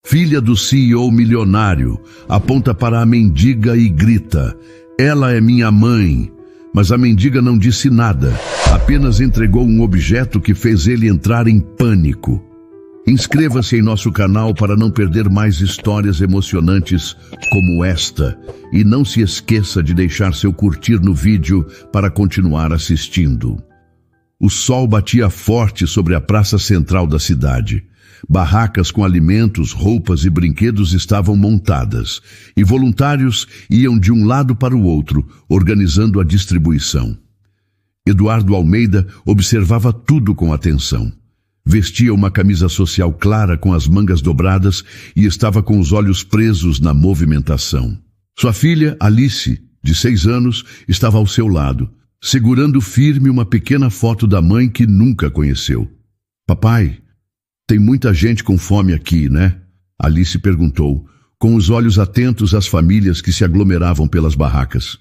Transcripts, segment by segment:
Filha do CEO milionário, aponta para a mendiga e grita: ela é minha mãe. Mas a mendiga não disse nada, apenas entregou um objeto que fez ele entrar em pânico. Inscreva-se em nosso canal para não perder mais histórias emocionantes como esta. E não se esqueça de deixar seu curtir no vídeo para continuar assistindo. O sol batia forte sobre a praça central da cidade. Barracas com alimentos, roupas e brinquedos estavam montadas, e voluntários iam de um lado para o outro, organizando a distribuição. Eduardo Almeida observava tudo com atenção. Vestia uma camisa social clara com as mangas dobradas e estava com os olhos presos na movimentação. Sua filha, Alice, de 6 anos, estava ao seu lado, segurando firme uma pequena foto da mãe que nunca conheceu. Papai, tem muita gente com fome aqui, né? Alice perguntou, com os olhos atentos às famílias que se aglomeravam pelas barracas.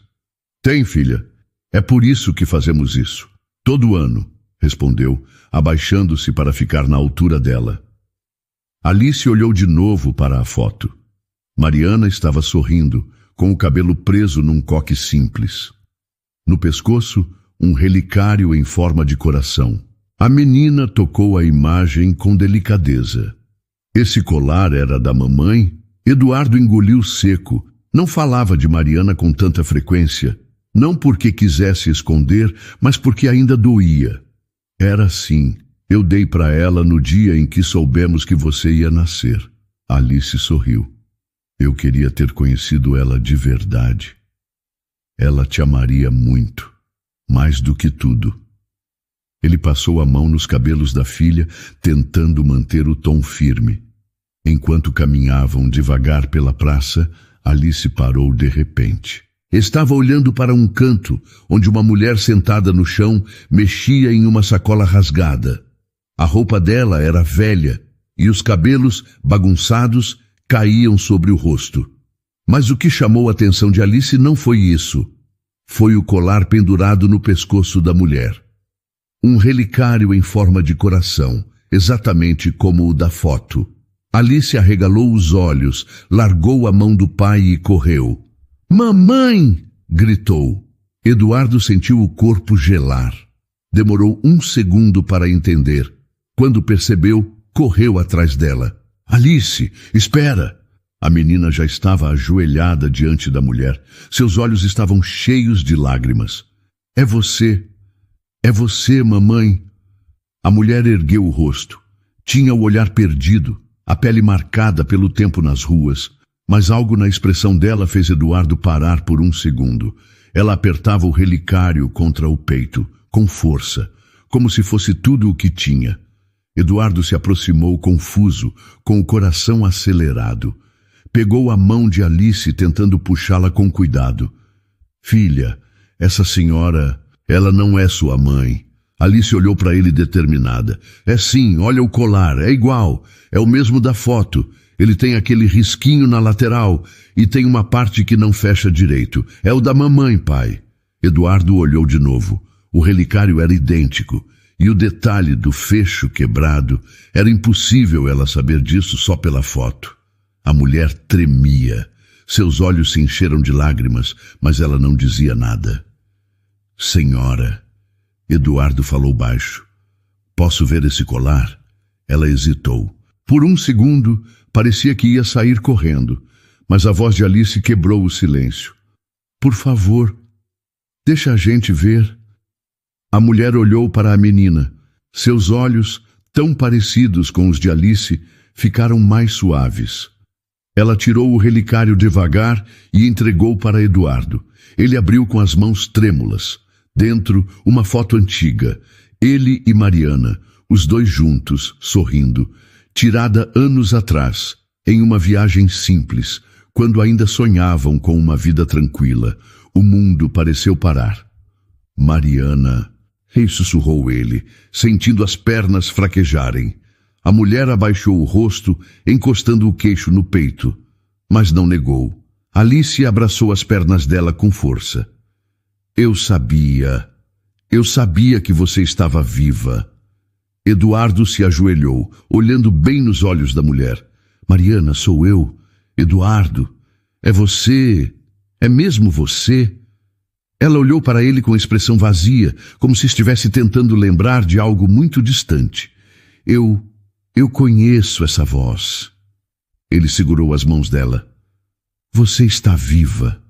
Tem, filha. É por isso que fazemos isso. Todo ano, respondeu, abaixando-se para ficar na altura dela. Alice olhou de novo para a foto. Mariana estava sorrindo, com o cabelo preso num coque simples. No pescoço, um relicário em forma de coração. A menina tocou a imagem com delicadeza. Esse colar era da mamãe? Eduardo engoliu seco. Não falava de Mariana com tanta frequência. Não porque quisesse esconder, mas porque ainda doía. Era assim. Eu dei para ela no dia em que soubemos que você ia nascer. Alice sorriu. Eu queria ter conhecido ela de verdade. Ela te amaria muito, mais do que tudo. Ele passou a mão nos cabelos da filha, tentando manter o tom firme. Enquanto caminhavam devagar pela praça, Alice parou de repente. Estava olhando para um canto, onde uma mulher sentada no chão mexia em uma sacola rasgada. A roupa dela era velha e os cabelos, bagunçados, caíam sobre o rosto. Mas o que chamou a atenção de Alice não foi isso. Foi o colar pendurado no pescoço da mulher. Um relicário em forma de coração, exatamente como o da foto. Alice arregalou os olhos, largou a mão do pai e correu. Mamãe! Gritou. Eduardo sentiu o corpo gelar. Demorou 1 segundo para entender. Quando percebeu, correu atrás dela. Alice, espera! A menina já estava ajoelhada diante da mulher. Seus olhos estavam cheios de lágrimas. É você, mamãe. A mulher ergueu o rosto. Tinha o olhar perdido, a pele marcada pelo tempo nas ruas. Mas algo na expressão dela fez Eduardo parar por 1 segundo. Ela apertava o relicário contra o peito, com força, como se fosse tudo o que tinha. Eduardo se aproximou confuso, com o coração acelerado. Pegou a mão de Alice, tentando puxá-la com cuidado. Filha, essa senhora, ela não é sua mãe. Alice olhou para ele determinada. É sim, olha o colar, é igual, é o mesmo da foto. Ele tem aquele risquinho na lateral e tem uma parte que não fecha direito. É o da mamãe, pai. Eduardo olhou de novo. O relicário era idêntico. E o detalhe do fecho quebrado, era impossível ela saber disso só pela foto. A mulher tremia. Seus olhos se encheram de lágrimas, mas ela não dizia nada. Senhora, Eduardo falou baixo. Posso ver esse colar? Ela hesitou. Por 1 segundo, parecia que ia sair correndo, mas a voz de Alice quebrou o silêncio. Por favor, deixa a gente ver. A mulher olhou para a menina. Seus olhos, tão parecidos com os de Alice, ficaram mais suaves. Ela tirou o relicário devagar e entregou para Eduardo. Ele abriu com as mãos trêmulas. Dentro, uma foto antiga. Ele e Mariana, os dois juntos, sorrindo. Tirada anos atrás, em uma viagem simples, quando ainda sonhavam com uma vida tranquila. O mundo pareceu parar. Mariana, sussurrou ele, sentindo as pernas fraquejarem. A mulher abaixou o rosto, encostando o queixo no peito, mas não negou. Alice abraçou as pernas dela com força. Eu sabia que você estava viva. Eduardo se ajoelhou, olhando bem nos olhos da mulher. Mariana, sou eu, Eduardo. É você? É mesmo você? Ela olhou para ele com expressão vazia, como se estivesse tentando lembrar de algo muito distante. Eu conheço essa voz. Ele segurou as mãos dela. Você está viva.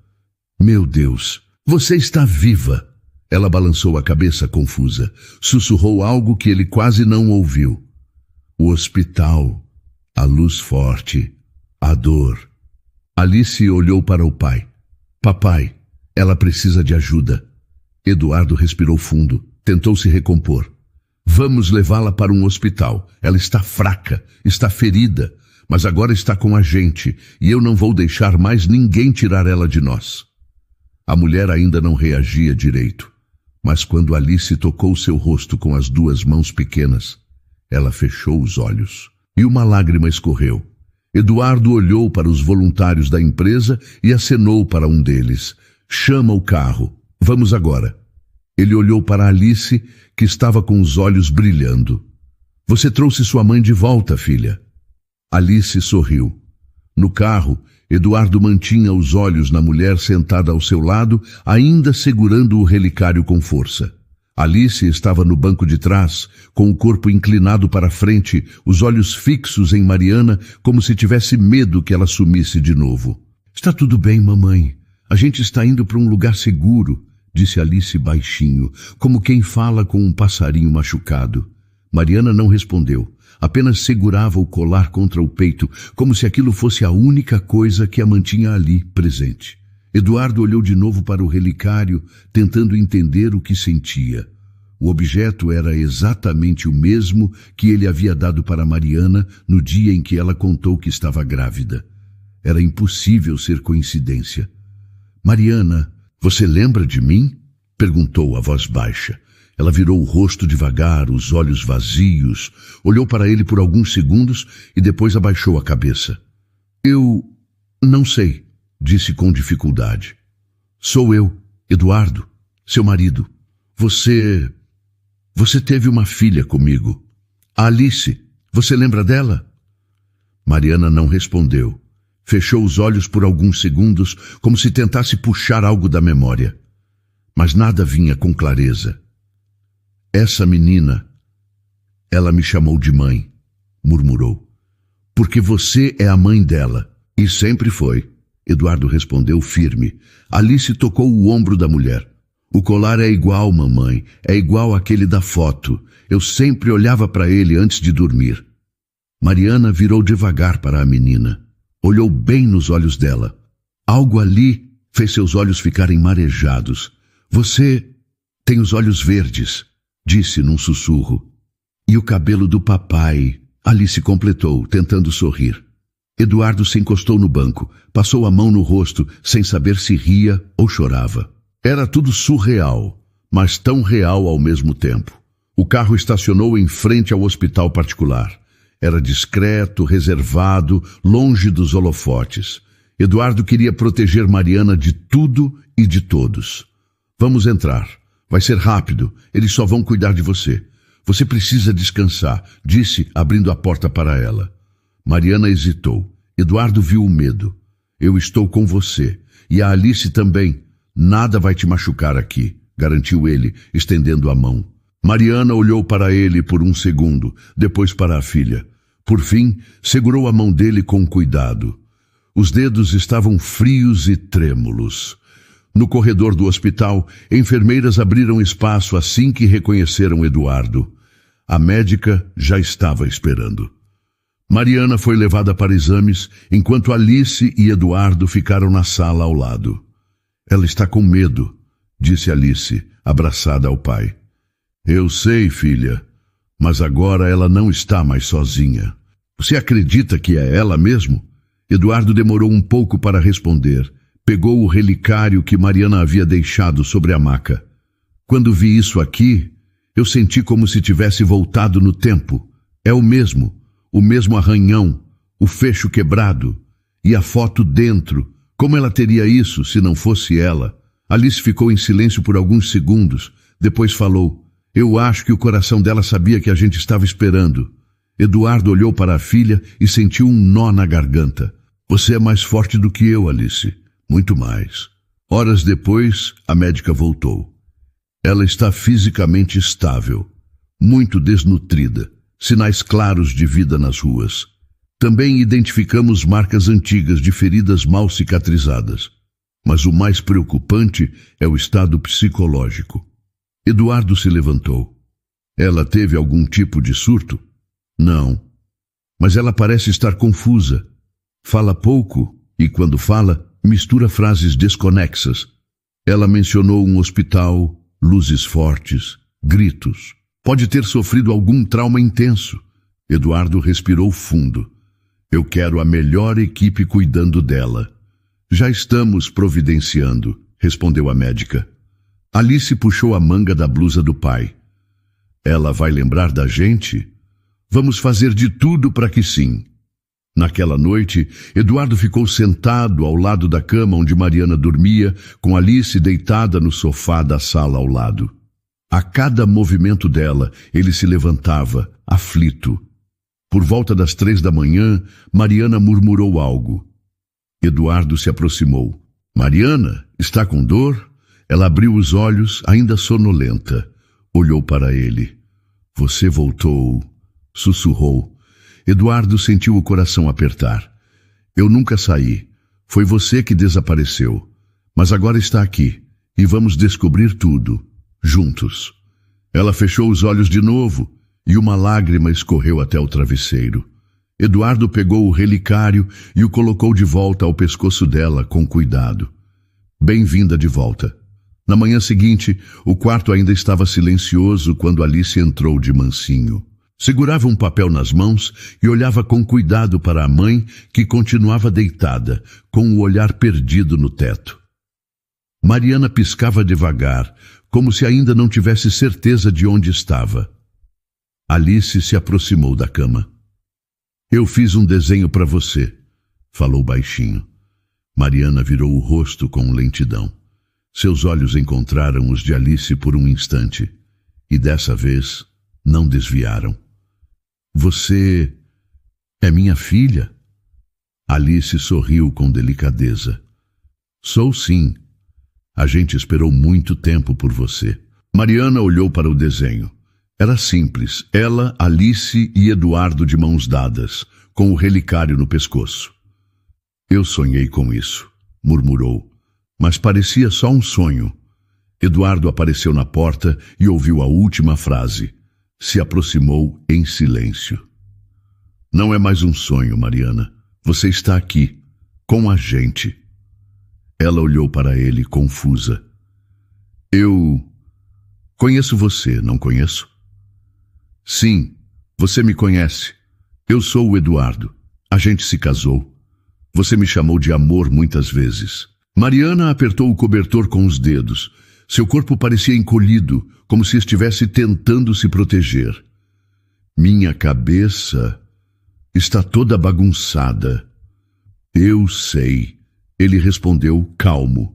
Meu Deus, você está viva. Ela balançou a cabeça confusa. Sussurrou algo que ele quase não ouviu. O hospital, a luz forte, a dor. Alice olhou para o pai. Papai, ela precisa de ajuda. Eduardo respirou fundo, tentou se recompor. Vamos levá-la para um hospital. Ela está fraca, está ferida, mas agora está com a gente e eu não vou deixar mais ninguém tirar ela de nós. A mulher ainda não reagia direito, mas quando Alice tocou seu rosto com as duas mãos pequenas, ela fechou os olhos e uma lágrima escorreu. Eduardo olhou para os voluntários da empresa e acenou para um deles. Chama o carro. Vamos agora. Ele olhou para Alice, que estava com os olhos brilhando. Você trouxe sua mãe de volta, filha. Alice sorriu. No carro, Eduardo mantinha os olhos na mulher sentada ao seu lado, ainda segurando o relicário com força. Alice estava no banco de trás, com o corpo inclinado para frente, os olhos fixos em Mariana, como se tivesse medo que ela sumisse de novo. Está tudo bem, mamãe. A gente está indo para um lugar seguro, disse Alice baixinho, como quem fala com um passarinho machucado. Mariana não respondeu, apenas segurava o colar contra o peito, como se aquilo fosse a única coisa que a mantinha ali, presente. Eduardo olhou de novo para o relicário, tentando entender o que sentia. O objeto era exatamente o mesmo que ele havia dado para Mariana no dia em que ela contou que estava grávida. Era impossível ser coincidência. Mariana, você lembra de mim? Perguntou a voz baixa. Ela virou o rosto devagar, os olhos vazios, olhou para ele por alguns segundos e depois abaixou a cabeça. Eu não sei, disse com dificuldade. Sou eu, Eduardo, seu marido. Você teve uma filha comigo. A Alice, você lembra dela? Mariana não respondeu. Fechou os olhos por alguns segundos, como se tentasse puxar algo da memória. Mas nada vinha com clareza. Essa menina, ela me chamou de mãe, murmurou. Porque você é a mãe dela. E sempre foi. Eduardo respondeu firme. Alice tocou o ombro da mulher. O colar é igual, mamãe. É igual àquele da foto. Eu sempre olhava para ele antes de dormir. Mariana virou devagar para a menina. Olhou bem nos olhos dela. Algo ali fez seus olhos ficarem marejados. Você tem os olhos verdes, disse num sussurro. E o cabelo do papai, Alice completou, tentando sorrir. Eduardo se encostou no banco, passou a mão no rosto, sem saber se ria ou chorava. Era tudo surreal, mas tão real ao mesmo tempo. O carro estacionou em frente ao hospital particular. Era discreto, reservado, longe dos holofotes. Eduardo queria proteger Mariana de tudo e de todos. Vamos entrar. Vai ser rápido. Eles só vão cuidar de você. Você precisa descansar, disse, abrindo a porta para ela. Mariana hesitou. Eduardo viu o medo. Eu estou com você. E a Alice também. Nada vai te machucar aqui, garantiu ele, estendendo a mão. Mariana olhou para ele por um segundo, depois para a filha. Por fim, segurou a mão dele com cuidado. Os dedos estavam frios e trêmulos. No corredor do hospital, enfermeiras abriram espaço assim que reconheceram Eduardo. A médica já estava esperando. Mariana foi levada para exames, enquanto Alice e Eduardo ficaram na sala ao lado. Ela está com medo, disse Alice, abraçada ao pai. Eu sei, filha, mas agora ela não está mais sozinha. Você acredita que é ela mesmo? Eduardo demorou um pouco para responder. Pegou o relicário que Mariana havia deixado sobre a maca. Quando vi isso aqui, eu senti como se tivesse voltado no tempo. É o mesmo arranhão, o fecho quebrado e a foto dentro. Como ela teria isso se não fosse ela? Alice ficou em silêncio por alguns segundos. Depois falou, eu acho que o coração dela sabia que a gente estava esperando. Eduardo olhou para a filha e sentiu um nó na garganta. Você é mais forte do que eu, Alice. Muito mais. Horas depois, a médica voltou. Ela está fisicamente estável, muito desnutrida, sinais claros de vida nas ruas. Também identificamos marcas antigas de feridas mal cicatrizadas. Mas o mais preocupante é o estado psicológico. Eduardo se levantou. Ela teve algum tipo de surto? Não. Mas ela parece estar confusa. Fala pouco e, quando fala, mistura frases desconexas. Ela mencionou um hospital, luzes fortes, gritos. Pode ter sofrido algum trauma intenso. Eduardo respirou fundo. Eu quero a melhor equipe cuidando dela. Já estamos providenciando, respondeu a médica. Alice puxou a manga da blusa do pai. Ela vai lembrar da gente? Vamos fazer de tudo para que sim. Naquela noite, Eduardo ficou sentado ao lado da cama onde Mariana dormia, com Alice deitada no sofá da sala ao lado. A cada movimento dela, ele se levantava, aflito. Por volta das 3 da manhã, Mariana murmurou algo. Eduardo se aproximou. Mariana, está com dor? Ela abriu os olhos, ainda sonolenta. Olhou para ele. Você voltou, sussurrou. Eduardo sentiu o coração apertar. Eu nunca saí. Foi você que desapareceu. Mas agora está aqui. E vamos descobrir tudo. Juntos. Ela fechou os olhos de novo e uma lágrima escorreu até o travesseiro. Eduardo pegou o relicário e o colocou de volta ao pescoço dela com cuidado. Bem-vinda de volta. Na manhã seguinte, o quarto ainda estava silencioso quando Alice entrou de mansinho. Segurava um papel nas mãos e olhava com cuidado para a mãe, que continuava deitada, com o olhar perdido no teto. Mariana piscava devagar, como se ainda não tivesse certeza de onde estava. Alice se aproximou da cama. Eu fiz um desenho para você, falou baixinho. Mariana virou o rosto com lentidão. Seus olhos encontraram os de Alice por um instante, e dessa vez não desviaram. Você é minha filha? Alice sorriu com delicadeza. Sou sim. A gente esperou muito tempo por você. Mariana olhou para o desenho. Era simples, ela, Alice e Eduardo de mãos dadas, com o relicário no pescoço. Eu sonhei com isso, murmurou, mas parecia só um sonho. Eduardo apareceu na porta e ouviu a última frase. Se aproximou em silêncio. Não é mais um sonho, Mariana. Você está aqui, com a gente. Ela olhou para ele, confusa. Eu conheço você, não conheço? Sim, você me conhece. Eu sou o Eduardo. A gente se casou. Você me chamou de amor muitas vezes. Mariana apertou o cobertor com os dedos. Seu corpo parecia encolhido, como se estivesse tentando se proteger. Minha cabeça está toda bagunçada. Eu sei, ele respondeu calmo.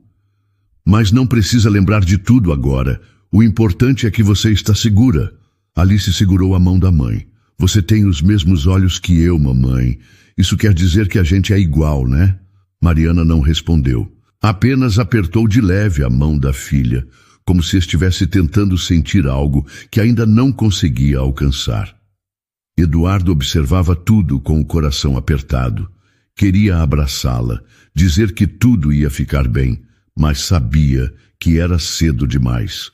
Mas não precisa lembrar de tudo agora. O importante é que você está segura. Alice segurou a mão da mãe. Você tem os mesmos olhos que eu, mamãe. Isso quer dizer que a gente é igual, né? Mariana não respondeu. Apenas apertou de leve a mão da filha, como se estivesse tentando sentir algo que ainda não conseguia alcançar. Eduardo observava tudo com o coração apertado. Queria abraçá-la, dizer que tudo ia ficar bem, mas sabia que era cedo demais.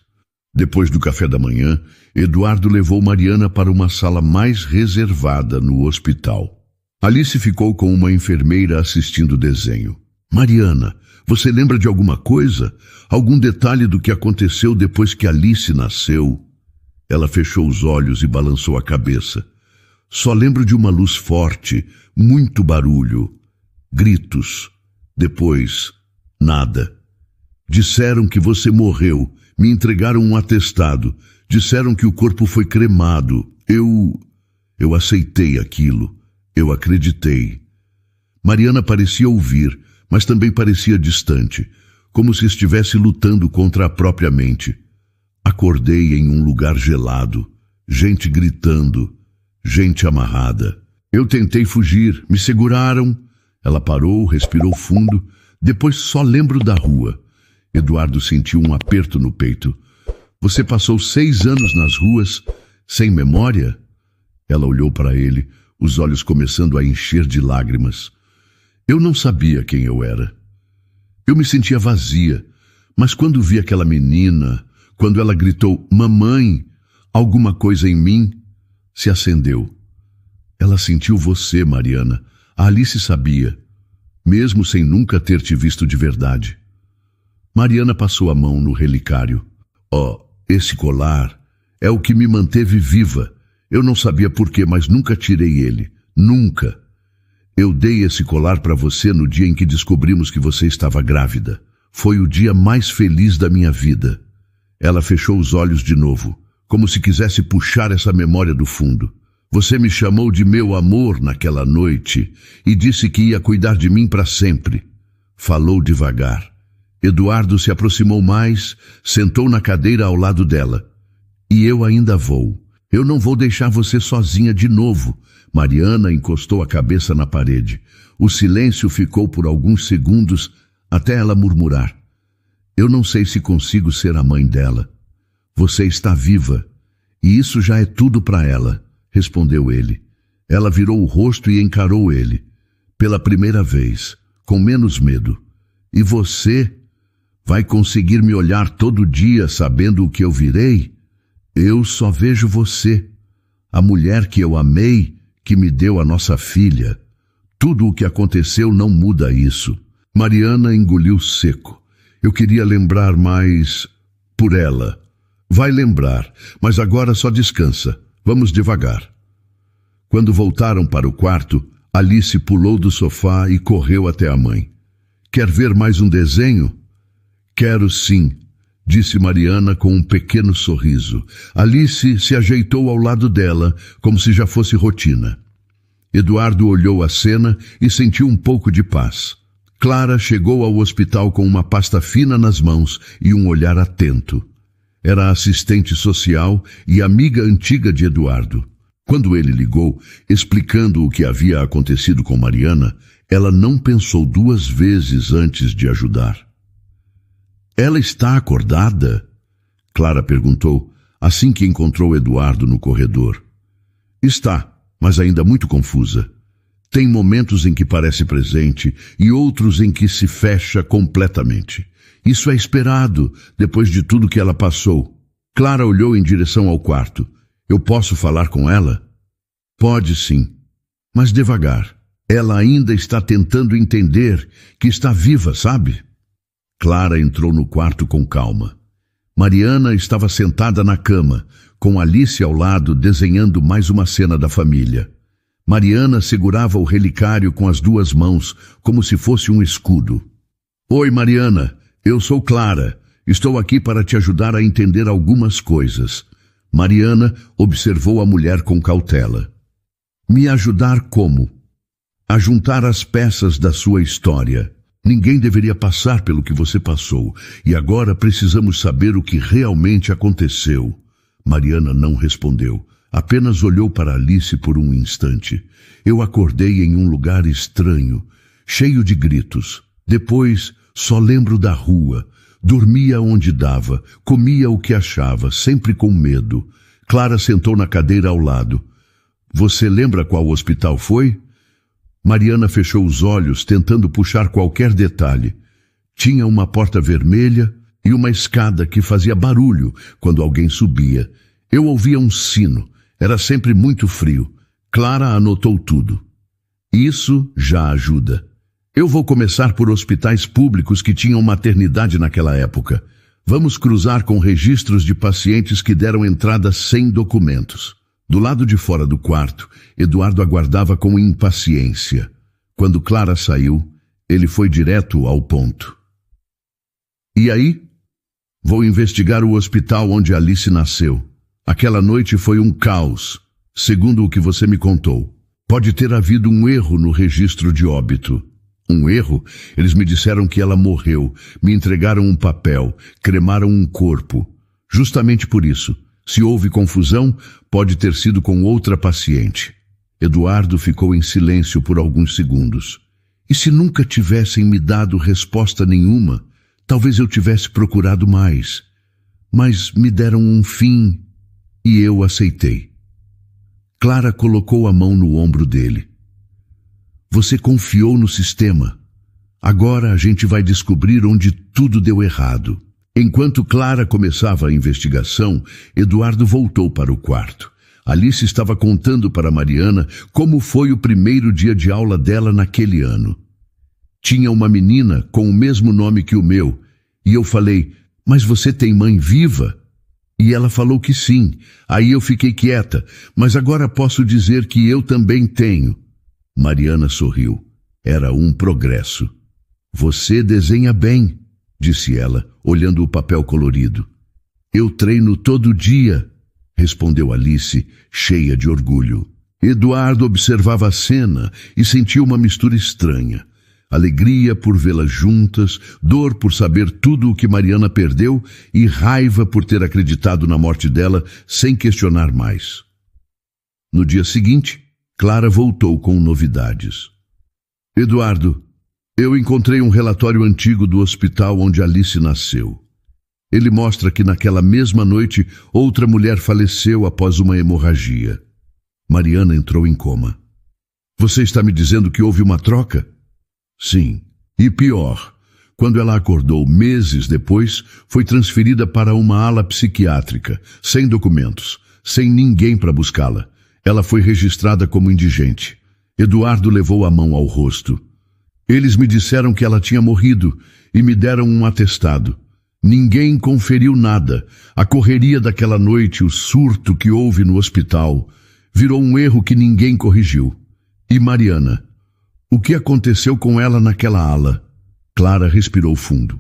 Depois do café da manhã, Eduardo levou Mariana para uma sala mais reservada no hospital. Alice ficou com uma enfermeira assistindo o desenho. Mariana, você lembra de alguma coisa? Algum detalhe do que aconteceu depois que Alice nasceu? Ela fechou os olhos e balançou a cabeça. Só lembro de uma luz forte, muito barulho, gritos. Depois, nada. Disseram que você morreu. Me entregaram um atestado. Disseram que o corpo foi cremado. Eu aceitei aquilo. Eu acreditei. Mariana parecia ouvir, mas também parecia distante, como se estivesse lutando contra a própria mente. Acordei em um lugar gelado, gente gritando. Gente amarrada. Eu tentei fugir, me seguraram. Ela parou, respirou fundo. Depois só lembro da rua. Eduardo sentiu um aperto no peito. Você passou 6 anos nas ruas, sem memória? Ela olhou para ele, os olhos começando a encher de lágrimas. Eu não sabia quem eu era. Eu me sentia vazia, mas quando vi aquela menina, quando ela gritou, mamãe, alguma coisa em mim se acendeu. Ela sentiu você, Mariana. A Alice sabia, mesmo sem nunca ter te visto de verdade. Mariana passou a mão no relicário. Esse colar é o que me manteve viva. Eu não sabia por quê, mas nunca tirei ele. Nunca. Eu dei esse colar para você no dia em que descobrimos que você estava grávida. Foi o dia mais feliz da minha vida. Ela fechou os olhos de novo, como se quisesse puxar essa memória do fundo. Você me chamou de meu amor naquela noite e disse que ia cuidar de mim para sempre. Falou devagar. Eduardo se aproximou mais, sentou na cadeira ao lado dela. E eu ainda vou. Eu não vou deixar você sozinha de novo. Mariana encostou a cabeça na parede. O silêncio ficou por alguns segundos até ela murmurar. Eu não sei se consigo ser a mãe dela. Você está viva, e isso já é tudo para ela, respondeu ele. Ela virou o rosto e encarou ele. Pela primeira vez, com menos medo. E você vai conseguir me olhar todo dia sabendo o que eu virei? Eu só vejo você, a mulher que eu amei, que me deu a nossa filha. Tudo o que aconteceu não muda isso. Mariana engoliu seco. Eu queria lembrar mais por ela. Vai lembrar, mas agora só descansa. Vamos devagar. Quando voltaram para o quarto, Alice pulou do sofá e correu até a mãe. Quer ver mais um desenho? Quero sim, disse Mariana com um pequeno sorriso. Alice se ajeitou ao lado dela, como se já fosse rotina. Eduardo olhou a cena e sentiu um pouco de paz. Clara chegou ao hospital com uma pasta fina nas mãos e um olhar atento. Era assistente social e amiga antiga de Eduardo. Quando ele ligou, explicando o que havia acontecido com Mariana, ela não pensou 2 vezes antes de ajudar. Ela está acordada? Clara perguntou, assim que encontrou Eduardo no corredor. Está, mas ainda muito confusa. Tem momentos em que parece presente e outros em que se fecha completamente. Isso é esperado, depois de tudo que ela passou. Clara olhou em direção ao quarto. Eu posso falar com ela? Pode sim, mas devagar. Ela ainda está tentando entender que está viva, sabe? Clara entrou no quarto com calma. Mariana estava sentada na cama, com Alice ao lado desenhando mais uma cena da família. Mariana segurava o relicário com as 2 mãos, como se fosse um escudo. Oi, Mariana, eu sou Clara. Estou aqui para te ajudar a entender algumas coisas. Mariana observou a mulher com cautela. Me ajudar como? A juntar as peças da sua história. Ninguém deveria passar pelo que você passou, e agora precisamos saber o que realmente aconteceu. Mariana não respondeu, apenas olhou para Alice por um instante. Eu acordei em um lugar estranho, cheio de gritos. Depois, só lembro da rua. Dormia onde dava, comia o que achava, sempre com medo. Clara sentou na cadeira ao lado. Você lembra qual hospital foi? Mariana fechou os olhos, tentando puxar qualquer detalhe. Tinha uma porta vermelha e uma escada que fazia barulho quando alguém subia. Eu ouvia um sino. Era sempre muito frio. Clara anotou tudo. Isso já ajuda. Eu vou começar por hospitais públicos que tinham maternidade naquela época. Vamos cruzar com registros de pacientes que deram entrada sem documentos. Do lado de fora do quarto, Eduardo aguardava com impaciência. Quando Clara saiu, ele foi direto ao ponto. E aí? Vou investigar o hospital onde Alice nasceu. Aquela noite foi um caos, segundo o que você me contou. Pode ter havido um erro no registro de óbito. Um erro? Eles me disseram que ela morreu, me entregaram um papel, cremaram um corpo. Justamente por isso, Se houve confusão, pode ter sido com outra paciente. Eduardo ficou em silêncio por alguns segundos. E se nunca tivessem me dado resposta nenhuma, talvez eu tivesse procurado mais. Mas me deram um fim e eu aceitei. Clara colocou a mão no ombro dele. Você confiou no sistema. Agora a gente vai descobrir onde tudo deu errado. Enquanto Clara começava a investigação, Eduardo voltou para o quarto. Alice estava contando para Mariana como foi o primeiro dia de aula dela naquele ano. Tinha uma menina com o mesmo nome que o meu, e eu falei, mas você tem mãe viva? E ela falou que sim. Aí eu fiquei quieta, mas agora posso dizer que eu também tenho. Mariana sorriu. Era um progresso. Você desenha bem, disse ela, olhando o papel colorido. Eu treino todo dia, respondeu Alice, cheia de orgulho. Eduardo observava a cena e sentiu uma mistura estranha. Alegria por vê-las juntas, dor por saber tudo o que Mariana perdeu e raiva por ter acreditado na morte dela sem questionar mais. No dia seguinte, Clara voltou com novidades. Eduardo, eu encontrei um relatório antigo do hospital onde Alice nasceu. Ele mostra que naquela mesma noite outra mulher faleceu após uma hemorragia. Mariana entrou em coma. Você está me dizendo que houve uma troca? Sim. E pior, quando ela acordou meses depois, foi transferida para uma ala psiquiátrica, sem documentos, sem ninguém para buscá-la. Ela foi registrada como indigente. Eduardo levou a mão ao rosto. Eles me disseram que ela tinha morrido e me deram um atestado. Ninguém conferiu nada. A correria daquela noite, o surto que houve no hospital, virou um erro que ninguém corrigiu. E Mariana? O que aconteceu com ela naquela ala? Clara respirou fundo.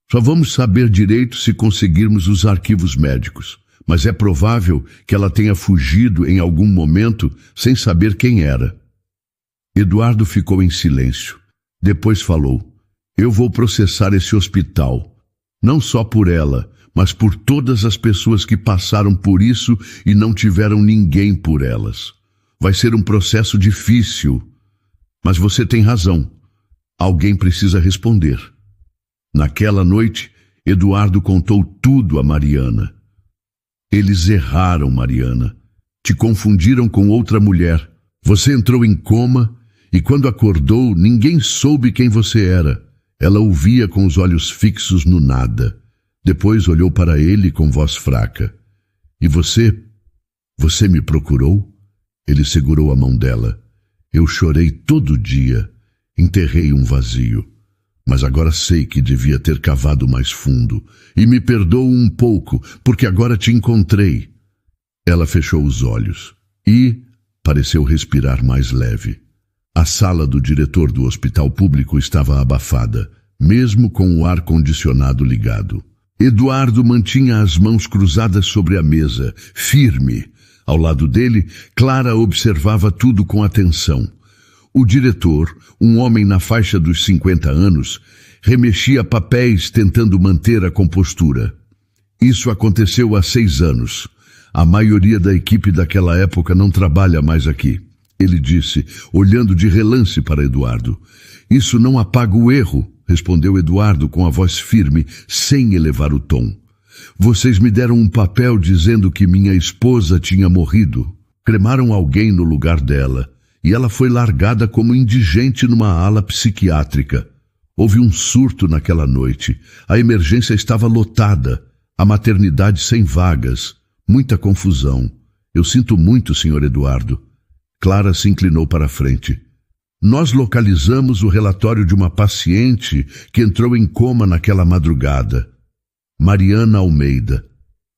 Só vamos saber direito se conseguirmos os arquivos médicos. Mas é provável que ela tenha fugido em algum momento sem saber quem era. Eduardo ficou em silêncio. Depois falou, eu vou processar esse hospital. Não só por ela, mas por todas as pessoas que passaram por isso e não tiveram ninguém por elas. Vai ser um processo difícil. Mas você tem razão. Alguém precisa responder. Naquela noite, Eduardo contou tudo a Mariana. Eles erraram, Mariana. Te confundiram com outra mulher. Você entrou em coma e quando acordou, ninguém soube quem você era. Ela o via com os olhos fixos no nada. Depois olhou para ele com voz fraca. E você? Você me procurou? Ele segurou a mão dela. Eu chorei todo dia, enterrei um vazio. Mas agora sei que devia ter cavado mais fundo. E me perdoa um pouco, porque agora te encontrei. Ela fechou os olhos e pareceu respirar mais leve. A sala do diretor do hospital público estava abafada, mesmo com o ar-condicionado ligado. Eduardo mantinha as mãos cruzadas sobre a mesa, firme. Ao lado dele, Clara observava tudo com atenção. O diretor, um homem na faixa dos 50 anos, remexia papéis tentando manter a compostura. Isso aconteceu há 6 anos. A maioria da equipe daquela época não trabalha mais aqui. Ele disse, olhando de relance para Eduardo. Isso não apaga o erro, respondeu Eduardo com a voz firme, sem elevar o tom. Vocês me deram um papel dizendo que minha esposa tinha morrido. Cremaram alguém no lugar dela e ela foi largada como indigente numa ala psiquiátrica. Houve um surto naquela noite. A emergência estava lotada, a maternidade sem vagas, muita confusão. Eu sinto muito, Sr. Eduardo. Clara se inclinou para a frente. Nós localizamos o relatório de uma paciente que entrou em coma naquela madrugada. Mariana Almeida.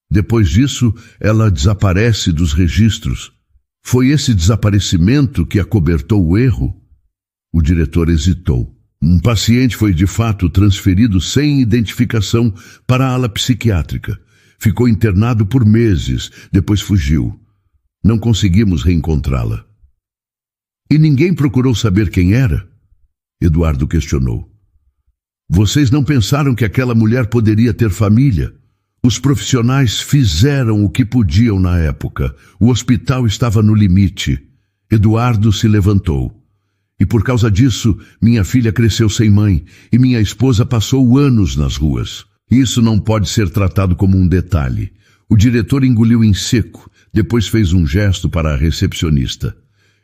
Depois disso, ela desaparece dos registros. Foi esse desaparecimento que acobertou o erro? O diretor hesitou. Um paciente foi de fato transferido sem identificação para a ala psiquiátrica. Ficou internado por meses, depois fugiu. Não conseguimos reencontrá-la. E ninguém procurou saber quem era? Eduardo questionou. Vocês não pensaram que aquela mulher poderia ter família? Os profissionais fizeram o que podiam na época. O hospital estava no limite. Eduardo se levantou. E por causa disso, minha filha cresceu sem mãe e minha esposa passou anos nas ruas. Isso não pode ser tratado como um detalhe. O diretor engoliu em seco, depois fez um gesto para a recepcionista.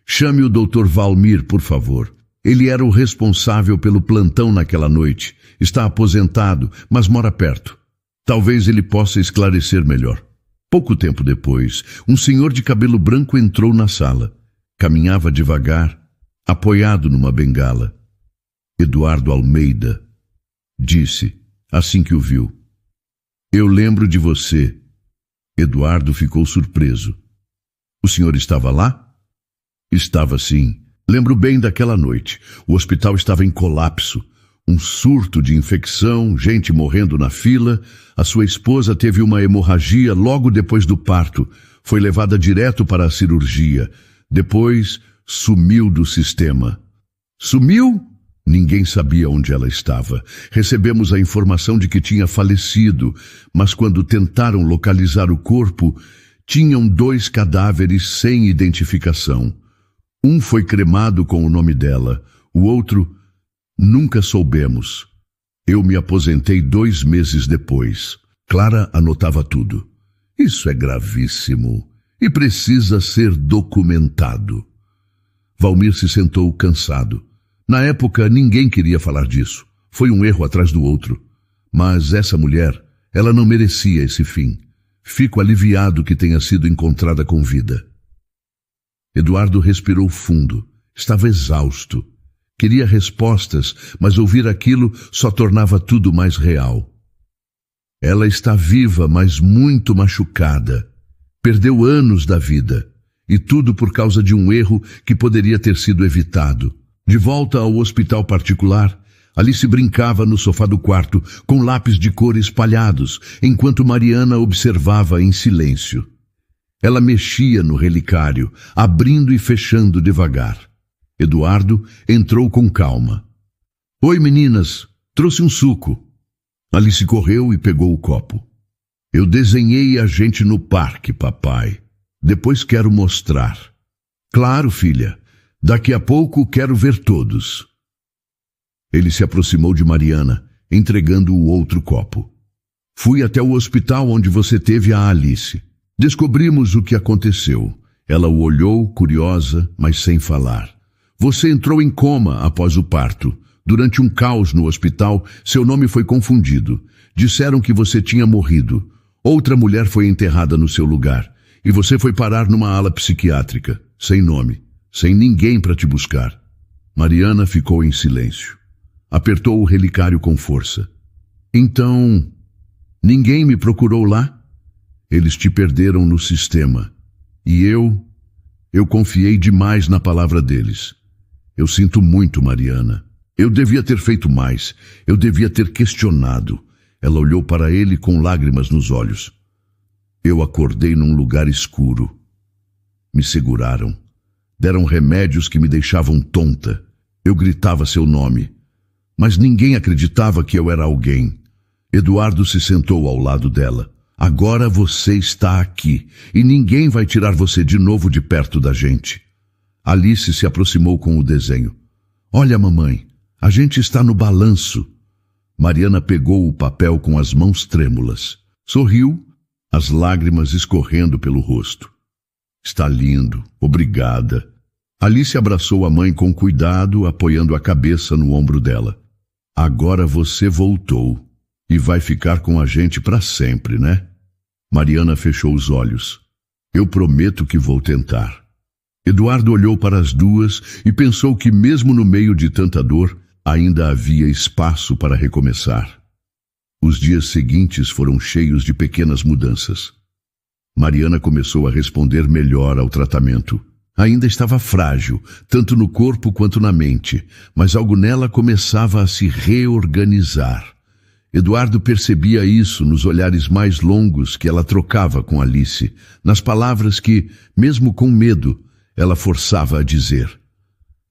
Chame o Dr. Valmir, por favor. Ele era o responsável pelo plantão naquela noite. Está aposentado, mas mora perto. Talvez ele possa esclarecer melhor. Pouco tempo depois, um senhor de cabelo branco entrou na sala. Caminhava devagar, apoiado numa bengala. Eduardo Almeida disse, assim que o viu: "Eu lembro de você." Eduardo ficou surpreso. "O senhor estava lá?" "Estava sim. Lembro bem daquela noite. O hospital estava em colapso. Um surto de infecção, gente morrendo na fila. A sua esposa teve uma hemorragia logo depois do parto. Foi levada direto para a cirurgia. Depois, sumiu do sistema." "Sumiu?" Ninguém sabia onde ela estava. Recebemos a informação de que tinha falecido, mas quando tentaram localizar o corpo, tinham 2 cadáveres sem identificação. Um foi cremado com o nome dela, o outro nunca soubemos. Eu me aposentei 2 meses depois. Clara anotava tudo. Isso é gravíssimo e precisa ser documentado. Valmir se sentou cansado. Na época, ninguém queria falar disso. Foi um erro atrás do outro. Mas essa mulher, ela não merecia esse fim. Fico aliviado que tenha sido encontrada com vida. Eduardo respirou fundo. Estava exausto. Queria respostas, mas ouvir aquilo só tornava tudo mais real. Ela está viva, mas muito machucada. Perdeu anos da vida. E tudo por causa de um erro que poderia ter sido evitado. De volta ao hospital particular, Alice brincava no sofá do quarto, com lápis de cor espalhados, enquanto Mariana observava em silêncio. Ela mexia no relicário, abrindo e fechando devagar. Eduardo entrou com calma. "Oi, meninas, trouxe um suco." Alice correu e pegou o copo. "Eu desenhei a gente no parque, papai. Depois quero mostrar." "Claro, filha. Daqui a pouco quero ver todos." Ele se aproximou de Mariana, entregando o outro copo. "Fui até o hospital onde você teve a Alice. Descobrimos o que aconteceu." Ela o olhou, curiosa, mas sem falar. "Você entrou em coma após o parto. Durante um caos no hospital, seu nome foi confundido. Disseram que você tinha morrido. Outra mulher foi enterrada no seu lugar. E você foi parar numa ala psiquiátrica, sem nome, sem ninguém para te buscar." Mariana ficou em silêncio. Apertou o relicário com força. "Então, ninguém me procurou lá?" "Eles te perderam no sistema. E eu confiei demais na palavra deles. Eu sinto muito, Mariana. Eu devia ter feito mais. Eu devia ter questionado." Ela olhou para ele com lágrimas nos olhos. "Eu acordei num lugar escuro. Me seguraram. Deram remédios que me deixavam tonta. Eu gritava seu nome. Mas ninguém acreditava que eu era alguém." Eduardo se sentou ao lado dela. "Agora você está aqui, e ninguém vai tirar você de novo de perto da gente." Alice se aproximou com o desenho. "Olha, mamãe, a gente está no balanço." Mariana pegou o papel com as mãos trêmulas. Sorriu, as lágrimas escorrendo pelo rosto. "Está lindo, obrigada." Alice abraçou a mãe com cuidado, apoiando a cabeça no ombro dela. "Agora você voltou e vai ficar com a gente para sempre, né?" Mariana fechou os olhos. "Eu prometo que vou tentar." Eduardo olhou para as duas e pensou que mesmo no meio de tanta dor, ainda havia espaço para recomeçar. Os dias seguintes foram cheios de pequenas mudanças. Mariana começou a responder melhor ao tratamento. Ainda estava frágil, tanto no corpo quanto na mente, mas algo nela começava a se reorganizar. Eduardo percebia isso nos olhares mais longos que ela trocava com Alice, nas palavras que, mesmo com medo, ela forçava a dizer.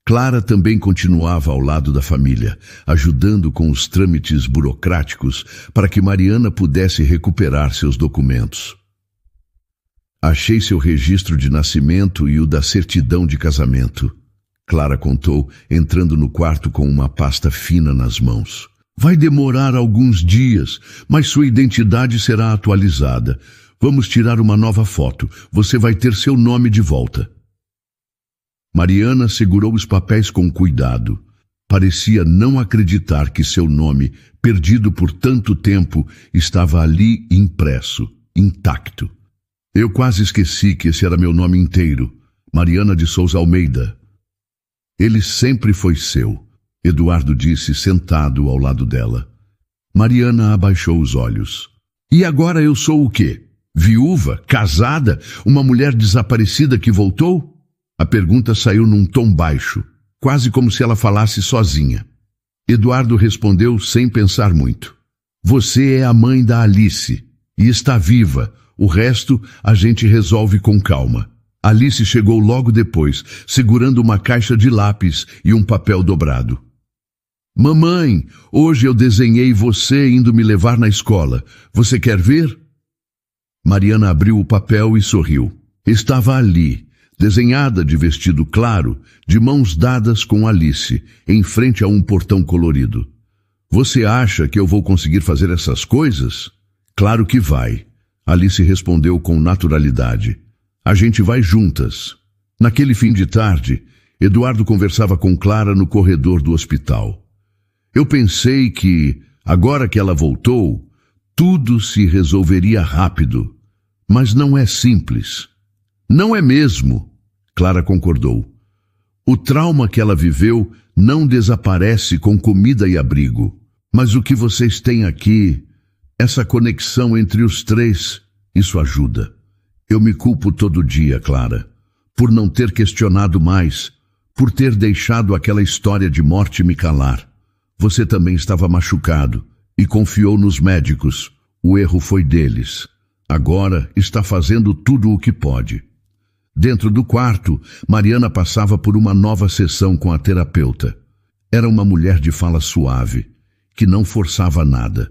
Clara também continuava ao lado da família, ajudando com os trâmites burocráticos para que Mariana pudesse recuperar seus documentos. Achei seu registro de nascimento e o da certidão de casamento, Clara contou, entrando no quarto com uma pasta fina nas mãos. Vai demorar alguns dias, mas sua identidade será atualizada. Vamos tirar uma nova foto. Você vai ter seu nome de volta. Mariana segurou os papéis com cuidado. Parecia não acreditar que seu nome, perdido por tanto tempo, estava ali impresso, intacto. Eu quase esqueci que esse era meu nome inteiro, Mariana de Souza Almeida. Ele sempre foi seu, Eduardo disse, sentado ao lado dela. Mariana abaixou os olhos. E agora eu sou o quê? Viúva? Casada? Uma mulher desaparecida que voltou? A pergunta saiu num tom baixo, quase como se ela falasse sozinha. Eduardo respondeu sem pensar muito. Você é a mãe da Alice e está viva. O resto a gente resolve com calma. Alice chegou logo depois, segurando uma caixa de lápis e um papel dobrado. Mamãe, hoje eu desenhei você indo me levar na escola. Você quer ver? Mariana abriu o papel e sorriu. Estava ali, desenhada de vestido claro, de mãos dadas com Alice, em frente a um portão colorido. Você acha que eu vou conseguir fazer essas coisas? Claro que vai. Alice respondeu com naturalidade. A gente vai juntas. Naquele fim de tarde, Eduardo conversava com Clara no corredor do hospital. Eu pensei que, agora que ela voltou, tudo se resolveria rápido. Mas não é simples. Não é mesmo, Clara concordou. O trauma que ela viveu não desaparece com comida e abrigo. Mas o que vocês têm aqui, essa conexão entre os três, isso ajuda. Eu me culpo todo dia, Clara, por não ter questionado mais, por ter deixado aquela história de morte me calar. Você também estava machucado e confiou nos médicos. O erro foi deles. Agora está fazendo tudo o que pode. Dentro do quarto, Mariana passava por uma nova sessão com a terapeuta. Era uma mulher de fala suave, que não forçava nada.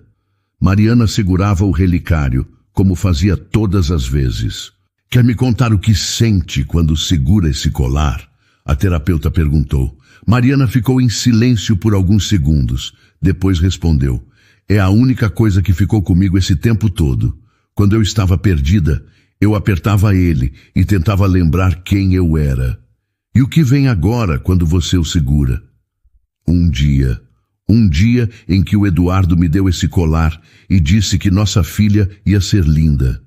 Mariana segurava o relicário, como fazia todas as vezes. Quer me contar o que sente quando segura esse colar? A terapeuta perguntou. Mariana ficou em silêncio por alguns segundos. Depois respondeu. É a única coisa que ficou comigo esse tempo todo. Quando eu estava perdida, eu apertava ele e tentava lembrar quem eu era. E o que vem agora quando você o segura? Um dia em que o Eduardo me deu esse colar e disse que nossa filha ia ser linda.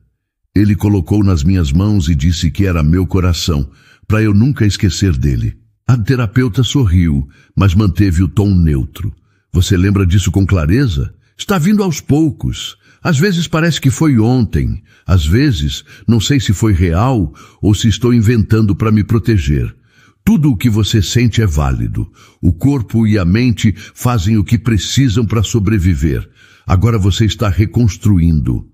Ele colocou nas minhas mãos e disse que era meu coração, para eu nunca esquecer dele. A terapeuta sorriu, mas manteve o tom neutro. Você lembra disso com clareza? Está vindo aos poucos. Às vezes parece que foi ontem. Às vezes, não sei se foi real ou se estou inventando para me proteger. Tudo o que você sente é válido. O corpo e a mente fazem o que precisam para sobreviver. Agora você está reconstruindo.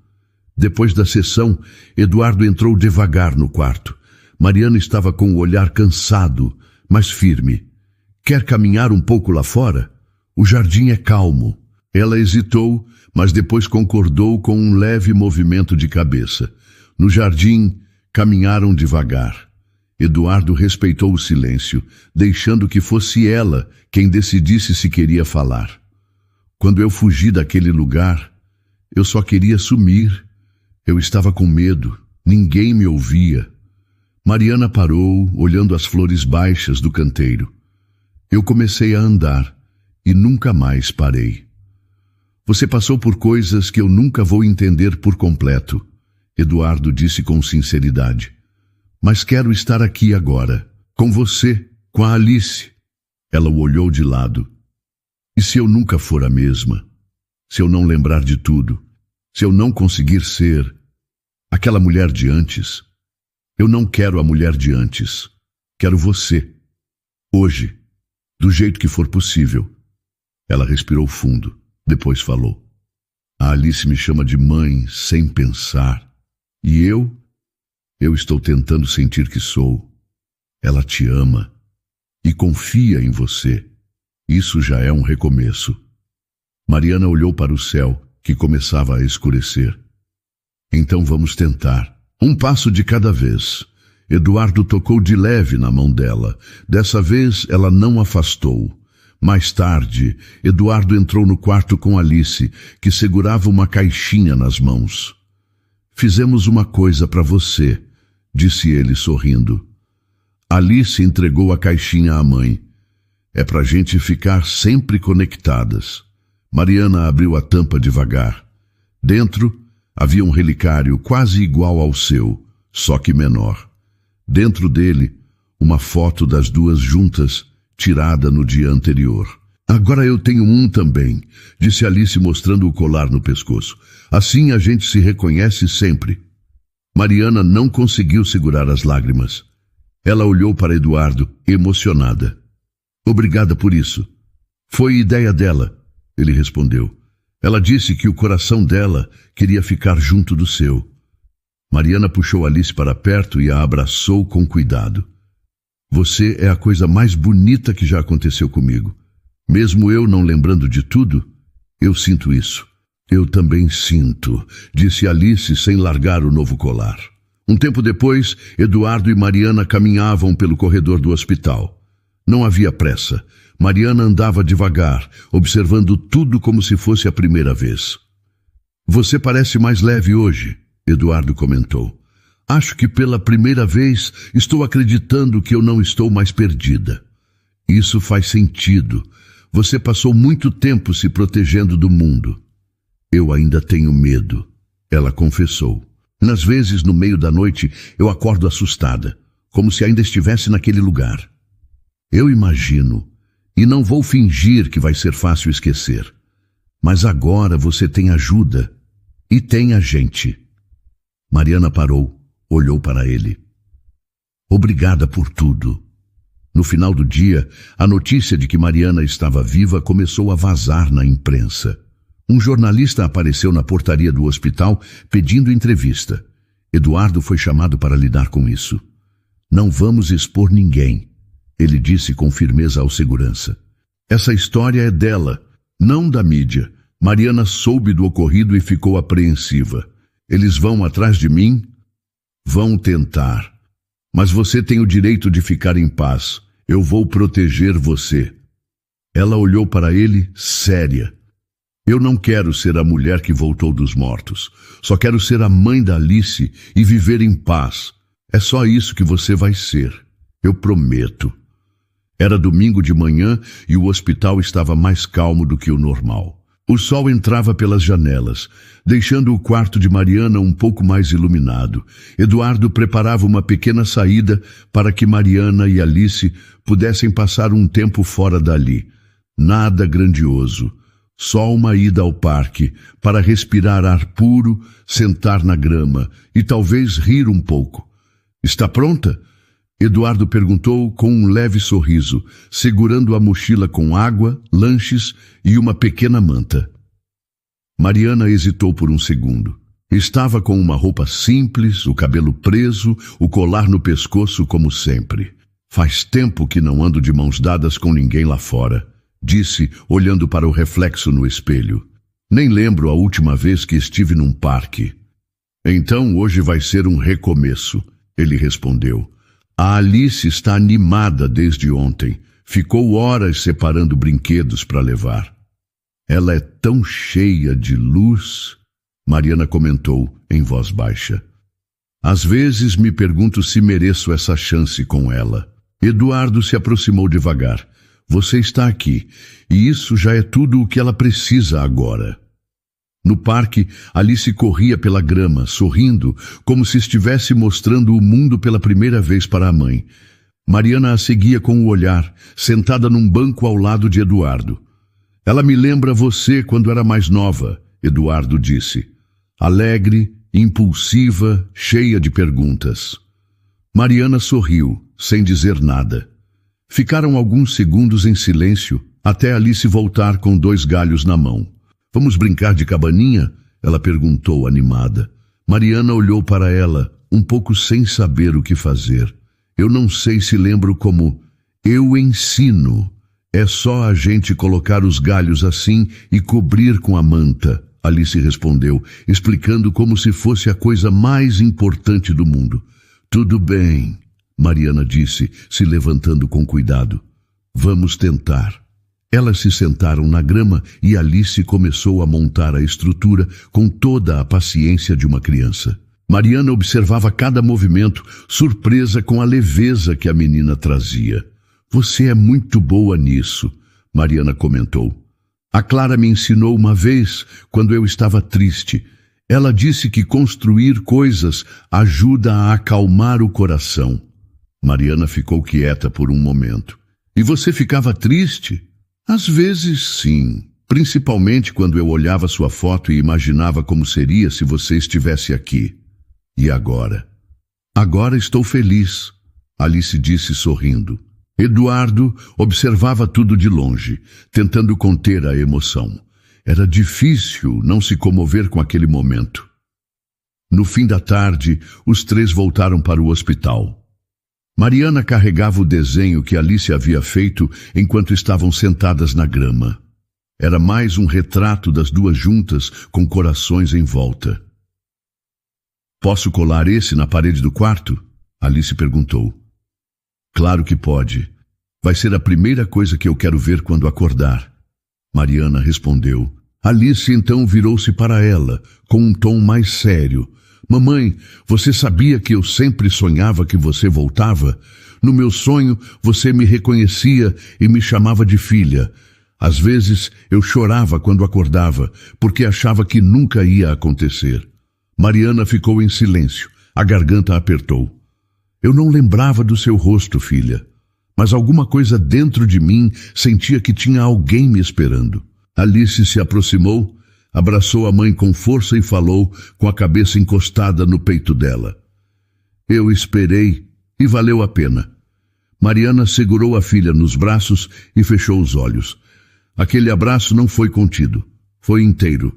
Depois da sessão, Eduardo entrou devagar no quarto. Mariana estava com o olhar cansado, mas firme. Quer caminhar um pouco lá fora? O jardim é calmo. Ela hesitou, mas depois concordou com um leve movimento de cabeça. No jardim, caminharam devagar. Eduardo respeitou o silêncio, deixando que fosse ela quem decidisse se queria falar. Quando eu fugi daquele lugar, eu só queria sumir. Eu estava com medo, ninguém me ouvia. Mariana parou, olhando as flores baixas do canteiro. Eu comecei a andar e nunca mais parei. Você passou por coisas que eu nunca vou entender por completo, Eduardo disse com sinceridade. Mas quero estar aqui agora, com você, com a Alice. Ela o olhou de lado. E se eu nunca for a mesma? Se eu não lembrar de tudo? Se eu não conseguir ser aquela mulher de antes? Eu não quero a mulher de antes. Quero você. Hoje, do jeito que for possível. Ela respirou fundo. Depois falou. A Alice me chama de mãe sem pensar. E eu estou tentando sentir que sou. Ela te ama. e confia em você. Isso já é um recomeço. Mariana olhou para o céu, que começava a escurecer. Então vamos tentar. Um passo de cada vez. Eduardo tocou de leve na mão dela. Dessa vez ela não afastou. Mais tarde, Eduardo entrou no quarto com Alice, que segurava uma caixinha nas mãos. Fizemos uma coisa para você, disse ele sorrindo. Alice entregou a caixinha à mãe. É pra gente ficar sempre conectadas. Mariana abriu a tampa devagar. Dentro havia um relicário quase igual ao seu, só que menor. Dentro dele, uma foto das duas juntas, tirada no dia anterior. Agora eu tenho um também, disse Alice mostrando o colar no pescoço. Assim a gente se reconhece sempre. Mariana não conseguiu segurar as lágrimas. Ela olhou para Eduardo, emocionada. Obrigada por isso. Foi ideia dela, ele respondeu. Ela disse que o coração dela queria ficar junto do seu. Mariana puxou Alice para perto e a abraçou com cuidado. Você é a coisa mais bonita que já aconteceu comigo. Mesmo eu não lembrando de tudo, eu sinto isso. Eu também sinto, disse Alice sem largar o novo colar. Um tempo depois, Eduardo e Mariana caminhavam pelo corredor do hospital. Não havia pressa. Mariana andava devagar, observando tudo como se fosse a primeira vez. Você parece mais leve hoje, Eduardo comentou. Acho que pela primeira vez estou acreditando que eu não estou mais perdida. Isso faz sentido. Você passou muito tempo se protegendo do mundo. Eu ainda tenho medo, ela confessou. Nas vezes, no meio da noite, eu acordo assustada, como se ainda estivesse naquele lugar. Eu imagino, e não vou fingir que vai ser fácil esquecer. Mas agora você tem ajuda, e tem a gente. Mariana parou, olhou para ele. Obrigada por tudo. No final do dia, a notícia de que Mariana estava viva começou a vazar na imprensa. Um jornalista apareceu na portaria do hospital pedindo entrevista. Eduardo foi chamado para lidar com isso. Não vamos expor ninguém, ele disse com firmeza ao segurança. Essa história é dela, não da mídia. Mariana soube do ocorrido e ficou apreensiva. Eles vão atrás de mim? Vão tentar. Mas você tem o direito de ficar em paz. Eu vou proteger você. Ela olhou para ele, séria. Eu não quero ser a mulher que voltou dos mortos. Só quero ser a mãe da Alice e viver em paz. É só isso que você vai ser. Eu prometo. Era domingo de manhã e o hospital estava mais calmo do que o normal. O sol entrava pelas janelas, deixando o quarto de Mariana um pouco mais iluminado. Eduardo preparava uma pequena saída para que Mariana e Alice pudessem passar um tempo fora dali. Nada grandioso. Só uma ida ao parque, para respirar ar puro, sentar na grama e talvez rir um pouco. Está pronta? Eduardo perguntou com um leve sorriso, segurando a mochila com água, lanches e uma pequena manta. Mariana hesitou por um segundo. Estava com uma roupa simples, o cabelo preso, o colar no pescoço como sempre. Faz tempo que não ando de mãos dadas com ninguém lá fora, disse, olhando para o reflexo no espelho. Nem lembro a última vez que estive num parque. Então hoje vai ser um recomeço, ele respondeu. A Alice está animada desde ontem. Ficou horas separando brinquedos para levar. Ela é tão cheia de luz, Mariana comentou em voz baixa. Às vezes me pergunto se mereço essa chance com ela. Eduardo se aproximou devagar. Você está aqui, e isso já é tudo o que ela precisa agora. No parque, Alice corria pela grama, sorrindo, como se estivesse mostrando o mundo pela primeira vez para a mãe. Mariana a seguia com o olhar, sentada num banco ao lado de Eduardo. Ela me lembra você quando era mais nova, Eduardo disse. Alegre, impulsiva, cheia de perguntas. Mariana sorriu, sem dizer nada. Ficaram alguns segundos em silêncio, até Alice voltar com 2 galhos na mão. Vamos brincar de cabaninha? Ela perguntou, animada. Mariana olhou para ela, um pouco sem saber o que fazer. Eu não sei se lembro como... Eu ensino. É só a gente colocar os galhos assim e cobrir com a manta, Alice respondeu, explicando como se fosse a coisa mais importante do mundo. Tudo bem, Mariana disse, se levantando com cuidado. Vamos tentar. Elas se sentaram na grama e Alice começou a montar a estrutura com toda a paciência de uma criança. Mariana observava cada movimento, surpresa com a leveza que a menina trazia. Você é muito boa nisso, Mariana comentou. A Clara me ensinou uma vez, quando eu estava triste. Ela disse que construir coisas ajuda a acalmar o coração. Mariana ficou quieta por um momento. E você ficava triste? Às vezes sim, principalmente quando eu olhava sua foto e imaginava como seria se você estivesse aqui. E agora? Agora estou feliz, Alice disse sorrindo. Eduardo observava tudo de longe, tentando conter a emoção. Era difícil não se comover com aquele momento. No fim da tarde, os três voltaram para o hospital. Mariana carregava o desenho que Alice havia feito enquanto estavam sentadas na grama. Era mais um retrato das duas juntas com corações em volta. Posso colar esse na parede do quarto? Alice perguntou. Claro que pode. Vai ser a primeira coisa que eu quero ver quando acordar. Mariana respondeu. Alice então virou-se para ela, com um tom mais sério. Mamãe, você sabia que eu sempre sonhava que você voltava? No meu sonho, você me reconhecia e me chamava de filha. Às vezes, eu chorava quando acordava, porque achava que nunca ia acontecer. Mariana ficou em silêncio. A garganta apertou. Eu não lembrava do seu rosto, filha. Mas alguma coisa dentro de mim sentia que tinha alguém me esperando. Alice se aproximou, abraçou a mãe com força e falou, com a cabeça encostada no peito dela. Eu esperei e valeu a pena. Mariana segurou a filha nos braços e fechou os olhos. Aquele abraço não foi contido, foi inteiro.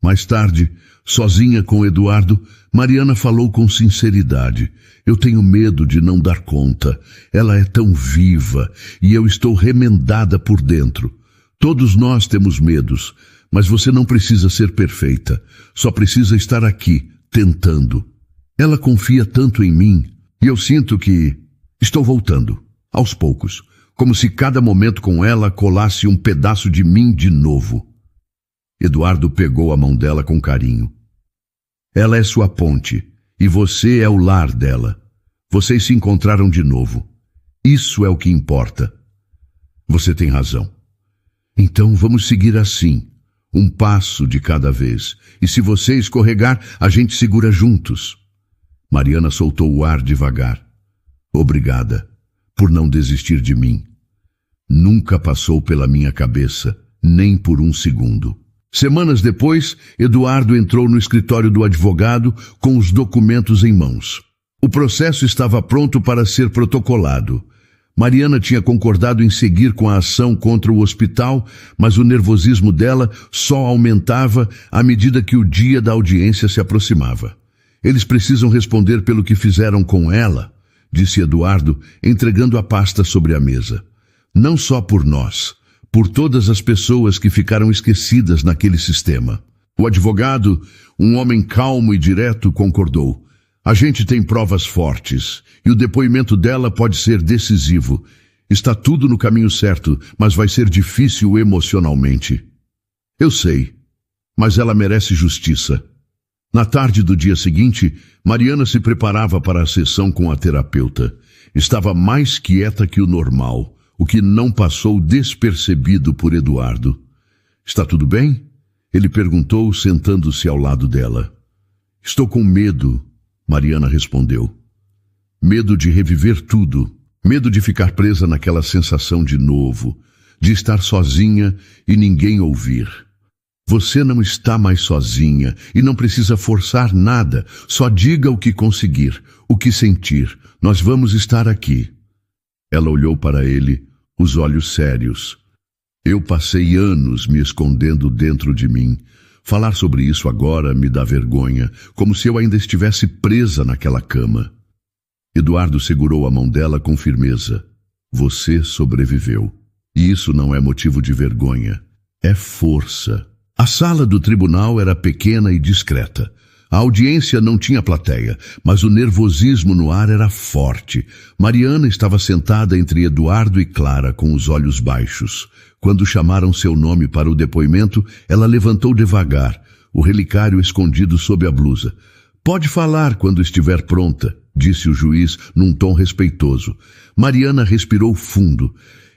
Mais tarde, sozinha com Eduardo, Mariana falou com sinceridade. Eu tenho medo de não dar conta. Ela é tão viva e eu estou remendada por dentro. Todos nós temos medos, mas você não precisa ser perfeita. Só precisa estar aqui, tentando. Ela confia tanto em mim e eu sinto que estou voltando, aos poucos, como se cada momento com ela colasse um pedaço de mim de novo. Eduardo pegou a mão dela com carinho. Ela é sua ponte e você é o lar dela. Vocês se encontraram de novo. Isso é o que importa. Você tem razão. Então vamos seguir assim, um passo de cada vez. E se você escorregar, a gente segura juntos. Mariana soltou o ar devagar. Obrigada por não desistir de mim. Nunca passou pela minha cabeça, nem por um segundo. Semanas depois, Eduardo entrou no escritório do advogado com os documentos em mãos. O processo estava pronto para ser protocolado. Mariana tinha concordado em seguir com a ação contra o hospital, mas o nervosismo dela só aumentava à medida que o dia da audiência se aproximava. Eles precisam responder pelo que fizeram com ela, disse Eduardo, entregando a pasta sobre a mesa. Não só por nós, por todas as pessoas que ficaram esquecidas naquele sistema. O advogado, um homem calmo e direto, concordou. A gente tem provas fortes, e o depoimento dela pode ser decisivo. Está tudo no caminho certo, mas vai ser difícil emocionalmente. Eu sei, mas ela merece justiça. Na tarde do dia seguinte, Mariana se preparava para a sessão com a terapeuta. Estava mais quieta que o normal, o que não passou despercebido por Eduardo. Está tudo bem? Ele perguntou, sentando-se ao lado dela. Estou com medo, Mariana respondeu. Medo de reviver tudo, medo de ficar presa naquela sensação de novo, de estar sozinha e ninguém ouvir. Você não está mais sozinha e não precisa forçar nada, só diga o que conseguir, o que sentir. Nós vamos estar aqui. Ela olhou para ele, os olhos sérios. Eu passei anos me escondendo dentro de mim. Falar sobre isso agora me dá vergonha, como se eu ainda estivesse presa naquela cama. Eduardo segurou a mão dela com firmeza. Você sobreviveu. E isso não é motivo de vergonha. É força. A sala do tribunal era pequena e discreta. A audiência não tinha plateia, mas o nervosismo no ar era forte. Mariana estava sentada entre Eduardo e Clara, com os olhos baixos. Quando chamaram seu nome para o depoimento, ela levantou devagar, o relicário escondido sob a blusa. Pode falar quando estiver pronta, disse o juiz num tom respeitoso. Mariana respirou fundo.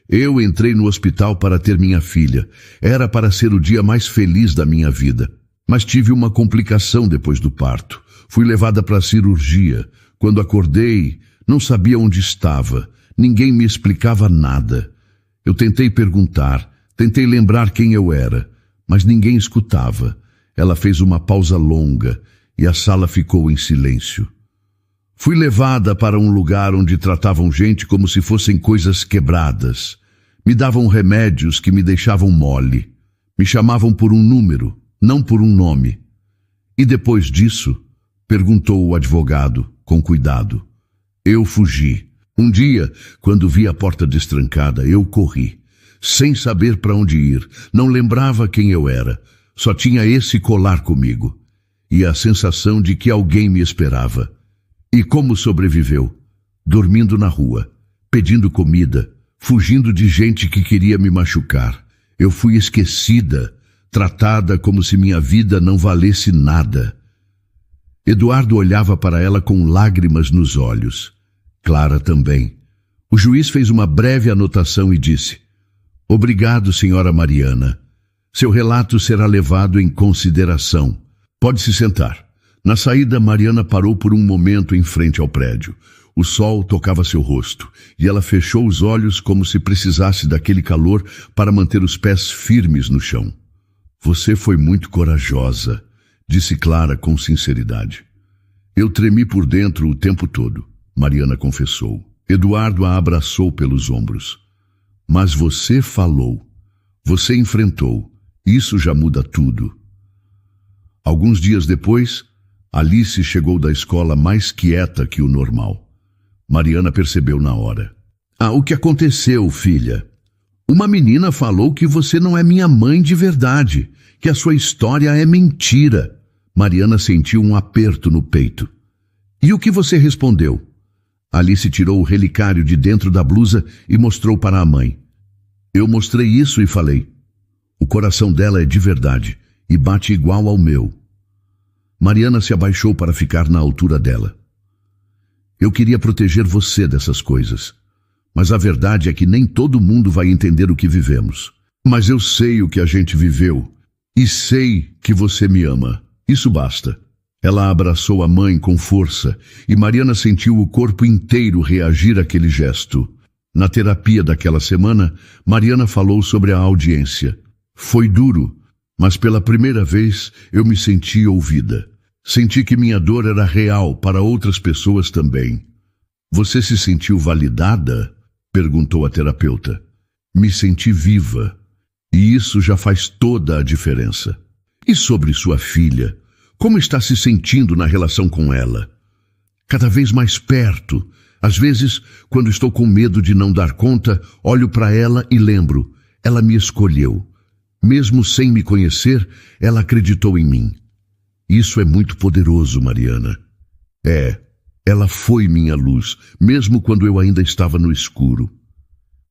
Eu entrei no hospital para ter minha filha. Era para ser o dia mais feliz da minha vida. Mas tive uma complicação depois do parto. Fui levada para a cirurgia. Quando acordei, não sabia onde estava. Ninguém me explicava nada. Eu tentei perguntar, tentei lembrar quem eu era, mas ninguém escutava. Ela fez uma pausa longa e a sala ficou em silêncio. Fui levada para um lugar onde tratavam gente como se fossem coisas quebradas. Me davam remédios que me deixavam mole. Me chamavam por um número, não por um nome. E depois disso, perguntou o advogado, com cuidado. Eu fugi. Um dia, quando vi a porta destrancada, eu corri. Sem saber para onde ir, não lembrava quem eu era. Só tinha esse colar comigo. E a sensação de que alguém me esperava. E como sobreviveu? Dormindo na rua, pedindo comida, fugindo de gente que queria me machucar. Eu fui esquecida, tratada como se minha vida não valesse nada. Eduardo olhava para ela com lágrimas nos olhos. Clara também. O juiz fez uma breve anotação e disse: Obrigado, senhora Mariana. Seu relato será levado em consideração. Pode se sentar. Na saída, Mariana parou por um momento em frente ao prédio. O sol tocava seu rosto, e ela fechou os olhos como se precisasse daquele calor para manter os pés firmes no chão. Você foi muito corajosa, disse Clara com sinceridade. Eu tremi por dentro o tempo todo, Mariana confessou. Eduardo a abraçou pelos ombros. Mas você falou, você enfrentou, isso já muda tudo. Alguns dias depois, Alice chegou da escola mais quieta que o normal. Mariana percebeu na hora. O que aconteceu, filha? Uma menina falou que você não é minha mãe de verdade, que a sua história é mentira. Mariana sentiu um aperto no peito. E o que você respondeu? Alice tirou o relicário de dentro da blusa e mostrou para a mãe. Eu mostrei isso e falei. O coração dela é de verdade e bate igual ao meu. Mariana se abaixou para ficar na altura dela. Eu queria proteger você dessas coisas, mas a verdade é que nem todo mundo vai entender o que vivemos. Mas eu sei o que a gente viveu e sei que você me ama. Isso basta. Ela abraçou a mãe com força e Mariana sentiu o corpo inteiro reagir àquele gesto. Na terapia daquela semana, Mariana falou sobre a audiência. Foi duro, mas pela primeira vez eu me senti ouvida. Senti que minha dor era real para outras pessoas também. Você se sentiu validada? Perguntou a terapeuta. Me senti viva. E isso já faz toda a diferença. E sobre sua filha? Como está se sentindo na relação com ela? Cada vez mais perto. Às vezes, quando estou com medo de não dar conta, olho para ela e lembro. Ela me escolheu. Mesmo sem me conhecer, ela acreditou em mim. Isso é muito poderoso, Mariana. Ela foi minha luz, mesmo quando eu ainda estava no escuro.